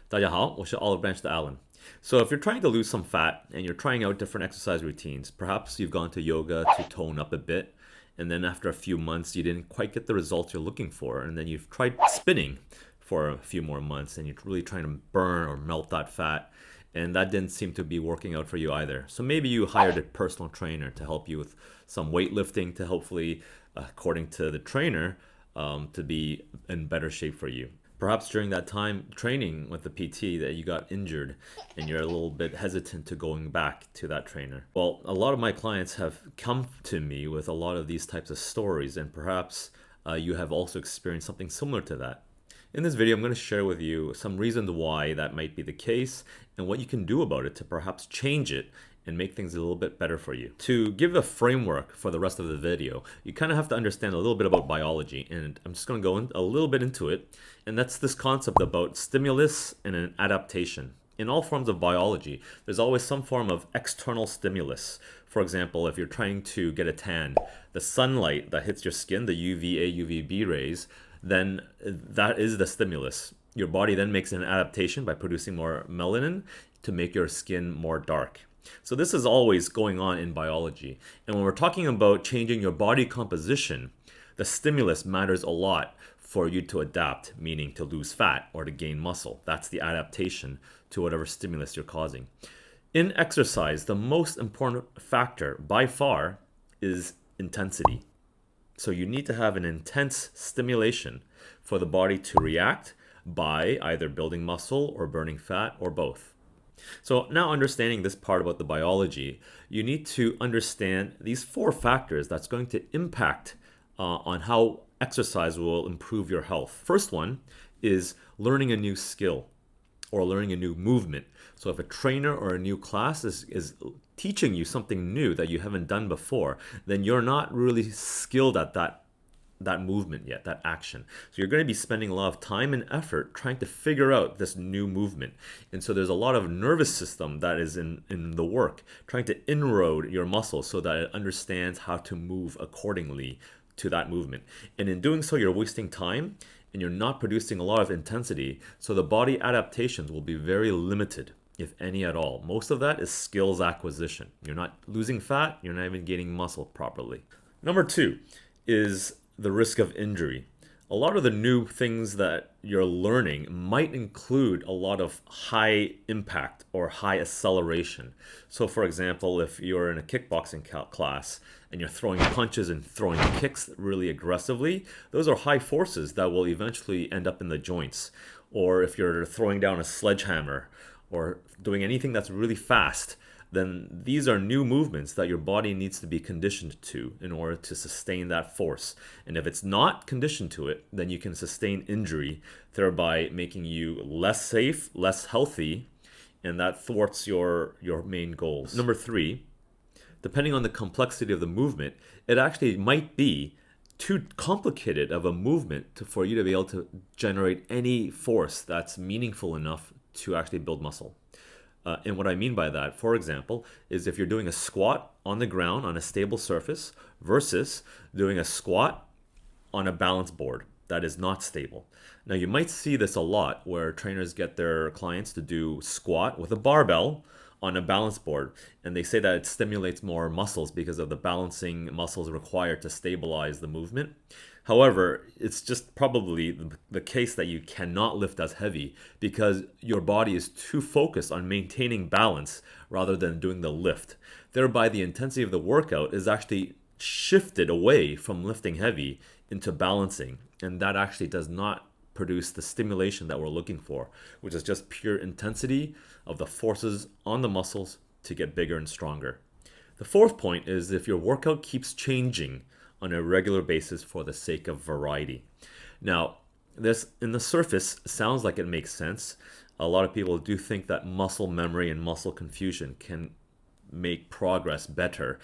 大家好，我是 Olive Branch 的 Alan. So if you're trying to lose some fat and you're trying out different exercise routines, perhaps you've gone to yoga to tone up a bit, and then after a few months you didn't quite get the results you're looking for, and then you've tried spinning for a few more months and you're really trying to burn or melt that fat, and that didn't seem to be working out for you either. So maybe you hired a personal trainer to help you with some weightlifting to hopefully, according to the trainer, to be in better shape for you. Perhaps during that time training with the PT that you got injured and you're a little bit hesitant to going back to that trainer. Well, a lot of my clients have come to me with a lot of these types of stories, and perhaps you have also experienced something similar to that. In this video, I'm going to share with you some reasons why that might be the case and what you can do about it to perhaps change it and make things a little bit better for you. To give a framework for the rest of the video, you kind of have to understand a little bit about biology, and I'm just going to go a little bit into it, and that's this concept about stimulus and an adaptation. In all forms of biology, there's always some form of external stimulus. For example, if you're trying to get a tan, the sunlight that hits your skin, the UVA, UVB rays, then that is the stimulus. Your body then makes an adaptation by producing more melanin to make your skin more dark. So this is always going on in biology. And when we're talking about changing your body composition, the stimulus matters a lot for you to adapt, meaning to lose fat or to gain muscle. That's the adaptation to whatever stimulus you're causing. In exercise, the most important factor by far is intensity. So you need to have an intense stimulation for the body to react by either building muscle or burning fat or both. So now, understanding this part about the biology, you need to understand these four factors that's going to impact on how exercise will improve your health. First one is learning a new skill or learning a new movement. So if a trainer or a new class is teaching you something new that you haven't done before, then you're not really skilled at that movement yet, that action. So you're going to be spending a lot of time and effort trying to figure out this new movement. And so there's a lot of nervous system that is in the work, trying to inroad your muscle so that it understands how to move accordingly to that movement. And in doing so, you're wasting time and you're not producing a lot of intensity. So the body adaptations will be very limited, if any at all. Most of that is skills acquisition. You're not losing fat, you're not even gaining muscle properly. Number two is the risk of injury. A lot of the new things that you're learning might include a lot of high impact or high acceleration. So for example, if you're in a kickboxing class and you're throwing punches and throwing kicks really aggressively, those are high forces that will eventually end up in the joints. Or if you're throwing down a sledgehammer or doing anything that's really fast, then these are new movements that your body needs to be conditioned to in order to sustain that force. And if it's not conditioned to it, then you can sustain injury, thereby making you less safe, less healthy, and that thwarts your main goals. Number three, depending on the complexity of the movement, it actually might be too complicated of a movement for you to be able to generate any force that's meaningful enough to actually build muscle. And what I mean by that, for example, is if you're doing a squat on the ground on a stable surface versus doing a squat on a balance board that is not stable. Now, you might see this a lot where trainers get their clients to do squat with a barbell on a balance board, and they say that it stimulates more muscles because of the balancing muscles required to stabilize the movement. However, it's just probably the case that you cannot lift as heavy because your body is too focused on maintaining balance rather than doing the lift. Thereby, the intensity of the workout is actually shifted away from lifting heavy into balancing, and that actually does not produce the stimulation that we're looking for, which is just pure intensity of the forces on the muscles to get bigger and stronger. The fourth point is if your workout keeps changing on a regular basis for the sake of variety. Now, this in the surface sounds like it makes sense. A lot of people do think that muscle memory and muscle confusion can make progress better.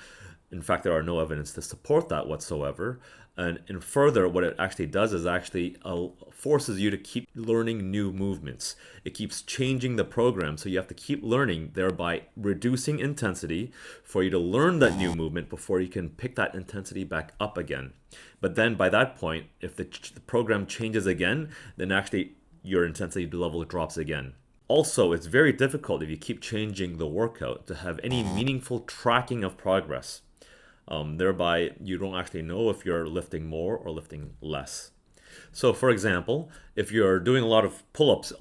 In fact, there are no evidence to support that whatsoever. And further, what it actually does is actually forces you to keep learning new movements. It keeps changing the program, so you have to keep learning, thereby reducing intensity for you to learn that new movement before you can pick that intensity back up again. But then by that point, if the program changes again, then actually your intensity level drops again. Also, it's very difficult if you keep changing the workout to have any meaningful tracking of progress. Thereby, you don't actually know if you're lifting more or lifting less. So, for example, if you're doing a lot of pull-ups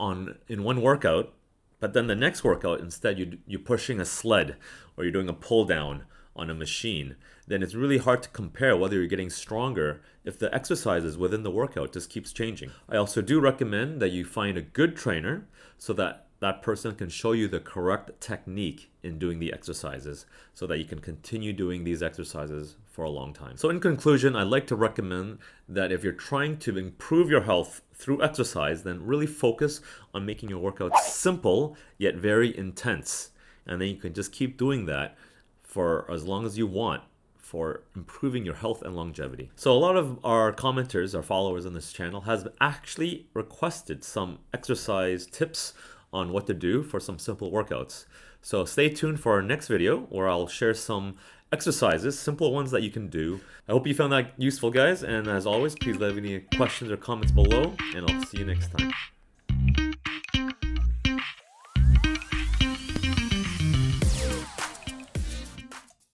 in one workout, but then the next workout, instead, you're pushing a sled or you're doing a pull down on a machine, then it's really hard to compare whether you're getting stronger if the exercises within the workout just keeps changing. I also do recommend that you find a good trainer so that that person can show you the correct technique in doing the exercises so that you can continue doing these exercises for a long time. So in conclusion, I'd like to recommend that if you're trying to improve your health through exercise, then really focus on making your workouts simple yet very intense. And then you can just keep doing that for as long as you want for improving your health and longevity. So a lot of our commenters, our followers on this channel, has actually requested some exercise tips on what to do for some simple workouts. So stay tuned for our next video where I'll share some exercises, simple ones that you can do. I hope you found that useful, guys. And as always, please leave any questions or comments below, and I'll see you next time.